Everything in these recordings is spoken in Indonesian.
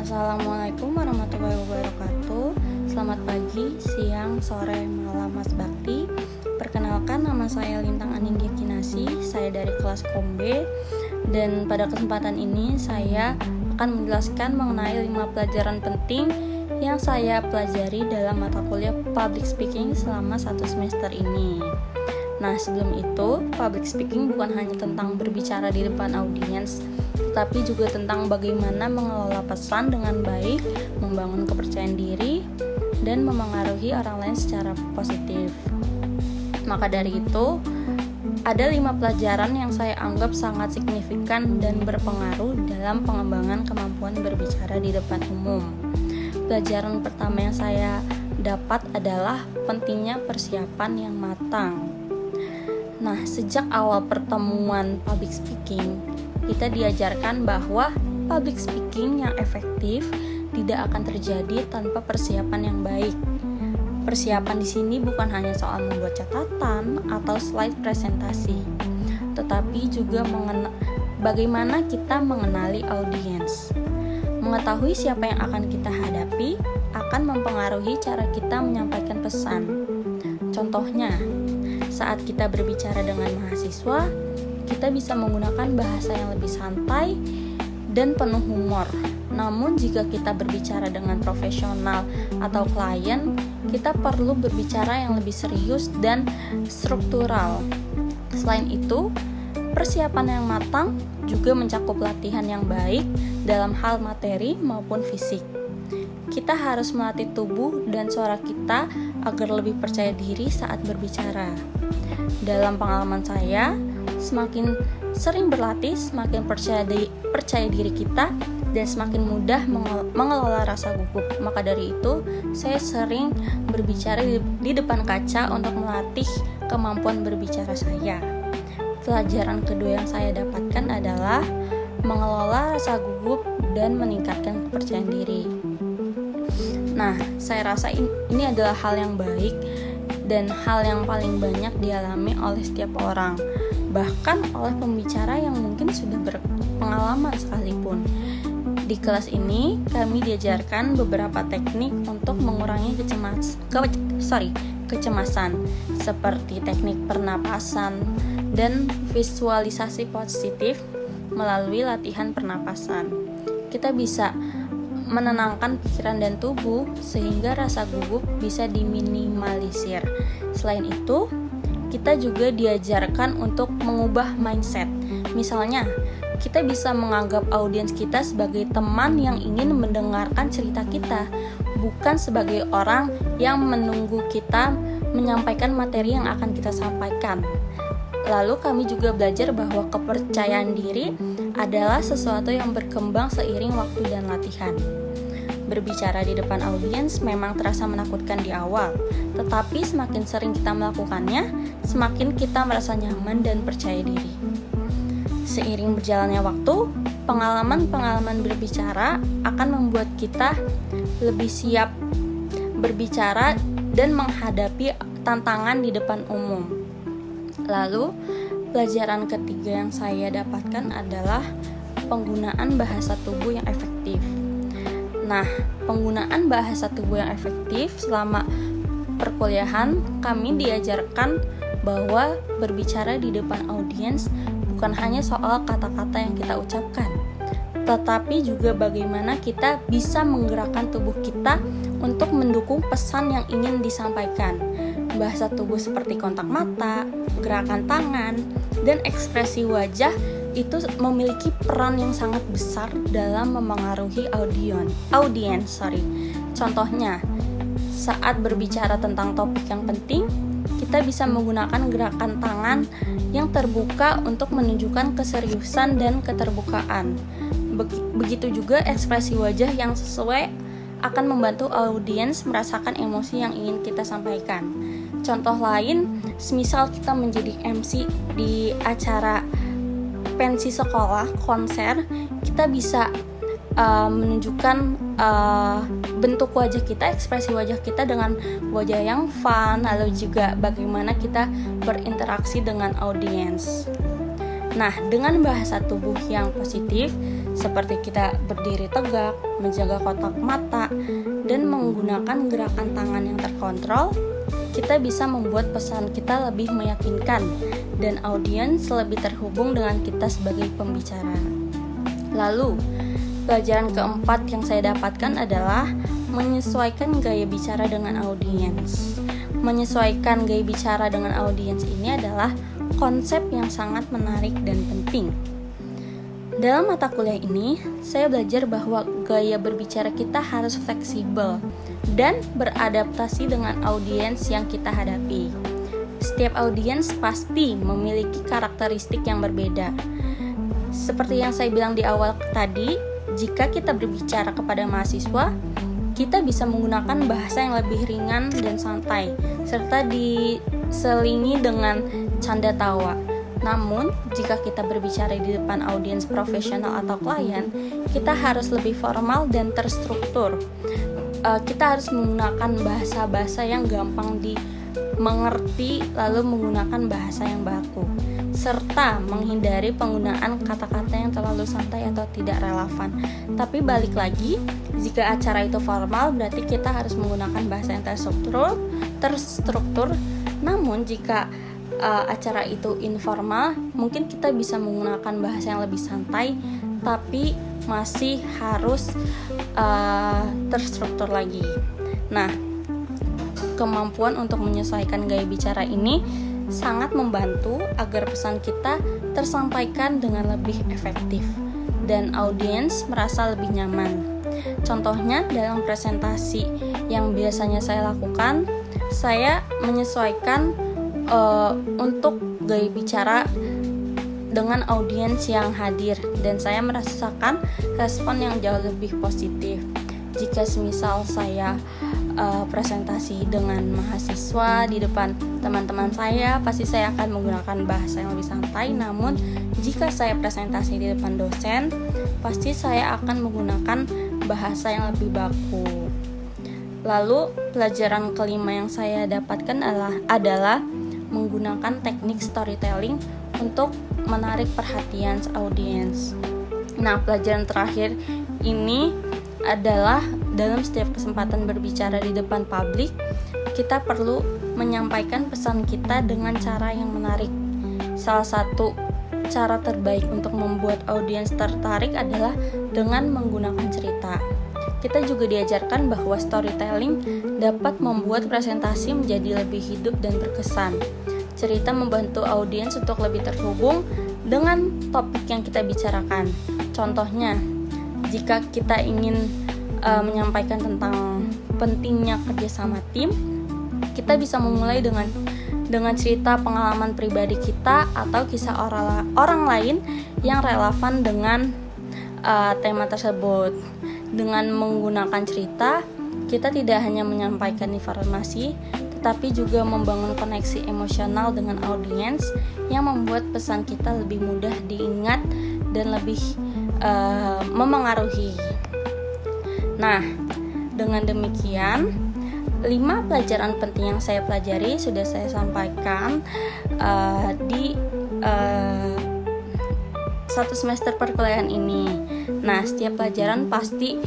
Assalamualaikum warahmatullahi wabarakatuh. Selamat pagi, siang, sore, malam Mas Bakti. Perkenalkan, nama saya Lintang Anindya Kinasi. Saya dari kelas Kom B. Dan pada kesempatan ini saya akan menjelaskan mengenai 5 pelajaran penting yang saya pelajari dalam mata kuliah Public Speaking selama 1 semester ini. Nah, sebelum itu, public speaking bukan hanya tentang berbicara di depan audiens, tetapi juga tentang bagaimana mengelola pesan dengan baik, membangun kepercayaan diri, dan memengaruhi orang lain secara positif. Maka dari itu, ada 5 pelajaran yang saya anggap sangat signifikan dan berpengaruh dalam pengembangan kemampuan berbicara di depan umum. Pelajaran pertama yang saya dapat adalah pentingnya persiapan yang matang. Nah, sejak awal pertemuan public speaking, kita diajarkan bahwa public speaking yang efektif tidak akan terjadi tanpa persiapan yang baik. Persiapan di sini bukan hanya soal membuat catatan atau slide presentasi, tetapi juga bagaimana kita mengenali audiens. Mengetahui siapa yang akan kita hadapi akan mempengaruhi cara kita menyampaikan pesan. Contohnya, saat kita berbicara dengan mahasiswa, kita bisa menggunakan bahasa yang lebih santai dan penuh humor. Namun jika kita berbicara dengan profesional atau klien, kita perlu berbicara yang lebih serius dan struktural. Selain itu, persiapan yang matang juga mencakup latihan yang baik dalam hal materi maupun fisik. Kita harus melatih tubuh dan suara kita agar lebih percaya diri saat berbicara. Dalam pengalaman saya, semakin sering berlatih, semakin percaya diri kita dan semakin mudah mengelola rasa gugup. Maka dari itu, saya sering berbicara di depan kaca untuk melatih kemampuan berbicara saya. Pelajaran kedua yang saya dapatkan adalah mengelola rasa gugup dan meningkatkan kepercayaan diri. Nah, saya rasa ini adalah hal yang baik dan hal yang paling banyak dialami oleh setiap orang, bahkan oleh pembicara yang mungkin sudah berpengalaman sekalipun. Di kelas ini, kami diajarkan beberapa teknik untuk mengurangi kecemasan, seperti teknik pernapasan dan visualisasi positif melalui latihan pernapasan. Kita bisa menenangkan pikiran dan tubuh sehingga rasa gugup bisa diminimalisir. Selain itu, kita juga diajarkan untuk mengubah mindset. Misalnya, kita bisa menganggap audiens kita sebagai teman yang ingin mendengarkan cerita kita, bukan sebagai orang yang menunggu kita menyampaikan materi yang akan kita sampaikan. Lalu kami juga belajar bahwa kepercayaan diri adalah sesuatu yang berkembang seiring waktu dan latihan. Berbicara di depan audiens memang terasa menakutkan di awal, tetapi semakin sering kita melakukannya, semakin kita merasa nyaman dan percaya diri. Seiring berjalannya waktu, pengalaman-pengalaman berbicara akan membuat kita lebih siap berbicara dan menghadapi tantangan di depan umum. Lalu, pelajaran ketiga yang saya dapatkan adalah penggunaan bahasa tubuh yang efektif. Nah, penggunaan bahasa tubuh yang efektif selama perkuliahan, kami diajarkan bahwa berbicara di depan audiens bukan hanya soal kata-kata yang kita ucapkan, tetapi juga bagaimana kita bisa menggerakkan tubuh kita untuk mendukung pesan yang ingin disampaikan. Bahasa tubuh seperti kontak mata, gerakan tangan, dan ekspresi wajah itu memiliki peran yang sangat besar dalam memengaruhi audiens. Contohnya, saat berbicara tentang topik yang penting, kita bisa menggunakan gerakan tangan yang terbuka untuk menunjukkan keseriusan dan keterbukaan. Begitu juga ekspresi wajah yang sesuai akan membantu audiens merasakan emosi yang ingin kita sampaikan. Contoh lain, semisal kita menjadi MC di acara pensi sekolah, konser, kita bisa menunjukkan bentuk wajah kita, ekspresi wajah kita dengan wajah yang fun, lalu juga bagaimana kita berinteraksi dengan audiens. Nah, dengan bahasa tubuh yang positif, seperti kita berdiri tegak, menjaga kotak mata, dan menggunakan gerakan tangan yang terkontrol, kita bisa membuat pesan kita lebih meyakinkan dan audiens lebih terhubung dengan kita sebagai pembicara. Lalu, pelajaran keempat yang saya dapatkan adalah menyesuaikan gaya bicara dengan audiens. Menyesuaikan gaya bicara dengan audiens ini adalah konsep yang sangat menarik dan penting. Dalam mata kuliah ini, saya belajar bahwa gaya berbicara kita harus fleksibel dan beradaptasi dengan audiens yang kita hadapi. Setiap audiens pasti memiliki karakteristik yang berbeda. Seperti yang saya bilang di awal tadi, jika kita berbicara kepada mahasiswa, kita bisa menggunakan bahasa yang lebih ringan dan santai, serta diselingi dengan canda tawa. Namun, jika kita berbicara di depan audiens profesional atau klien, kita harus lebih formal dan terstruktur. Kita harus menggunakan bahasa-bahasa yang gampang dimengerti, lalu menggunakan bahasa yang baku, serta menghindari penggunaan kata-kata yang terlalu santai atau tidak relevan. Tapi balik lagi, jika acara itu formal, berarti kita harus menggunakan bahasa yang terstruktur. Namun jika acara itu informal, mungkin kita bisa menggunakan bahasa yang lebih santai, tapi masih harus terstruktur lagi. Nah, kemampuan untuk menyesuaikan gaya bicara ini sangat membantu agar pesan kita tersampaikan dengan lebih efektif dan audiens merasa lebih nyaman. Contohnya dalam presentasi yang biasanya saya lakukan, saya menyesuaikan untuk gaya bicara dengan audiens yang hadir, dan saya merasakan respon yang jauh lebih positif. Jika semisal saya presentasi dengan mahasiswa di depan teman-teman saya, pasti saya akan menggunakan bahasa yang lebih santai. Namun jika saya presentasi di depan dosen, pasti saya akan menggunakan bahasa yang lebih baku. Lalu pelajaran kelima yang saya dapatkan adalah menggunakan teknik storytelling untuk menarik perhatian audiens. Nah, pelajaran terakhir ini adalah dalam setiap kesempatan berbicara di depan publik, kita perlu menyampaikan pesan kita dengan cara yang menarik. Salah satu cara terbaik untuk membuat audiens tertarik adalah dengan menggunakan cerita. Kita juga diajarkan bahwa storytelling dapat membuat presentasi menjadi lebih hidup dan berkesan. Cerita membantu audiens untuk lebih terhubung dengan topik yang kita bicarakan. Contohnya, jika kita ingin menyampaikan tentang pentingnya kerjasama tim, kita bisa memulai dengan cerita pengalaman pribadi kita atau kisah orang lain yang relevan dengan tema tersebut. Dengan menggunakan cerita, kita tidak hanya menyampaikan informasi, tetapi juga membangun koneksi emosional dengan audiens yang membuat pesan kita lebih mudah diingat dan lebih memengaruhi. Nah, dengan demikian 5 pelajaran penting yang saya pelajari sudah saya sampaikan di 1 semester perkuliahan ini. Nah, setiap pelajaran pasti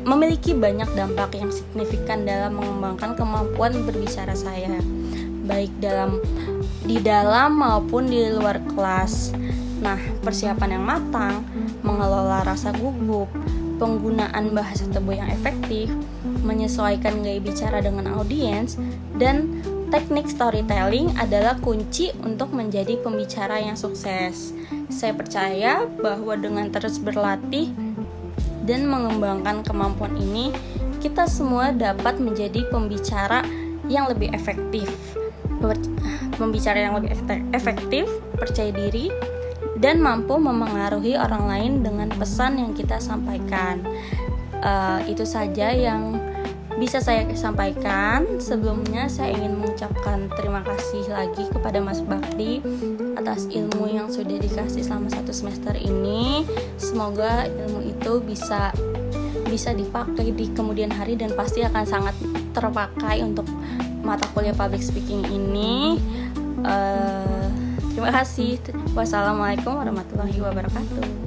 memiliki banyak dampak yang signifikan dalam mengembangkan kemampuan berbicara saya, baik di dalam maupun di luar kelas. Nah, persiapan yang matang, mengelola rasa gugup, penggunaan bahasa tubuh yang efektif, menyesuaikan gaya bicara dengan audiens, dan teknik storytelling adalah kunci untuk menjadi pembicara yang sukses. Saya percaya bahwa dengan terus berlatih dan mengembangkan kemampuan ini, kita semua dapat menjadi pembicara yang lebih efektif. Percaya diri, dan mampu memengaruhi orang lain dengan pesan yang kita sampaikan. Itu saja yang bisa saya sampaikan. Sebelumnya saya ingin mengucapkan terima kasih lagi kepada Mas Bakti atas ilmu yang sudah dikasih selama 1 semester ini. Semoga ilmu itu bisa dipakai di kemudian hari dan pasti akan sangat terpakai untuk mata kuliah public speaking ini. Terima kasih. Wassalamualaikum warahmatullahi wabarakatuh.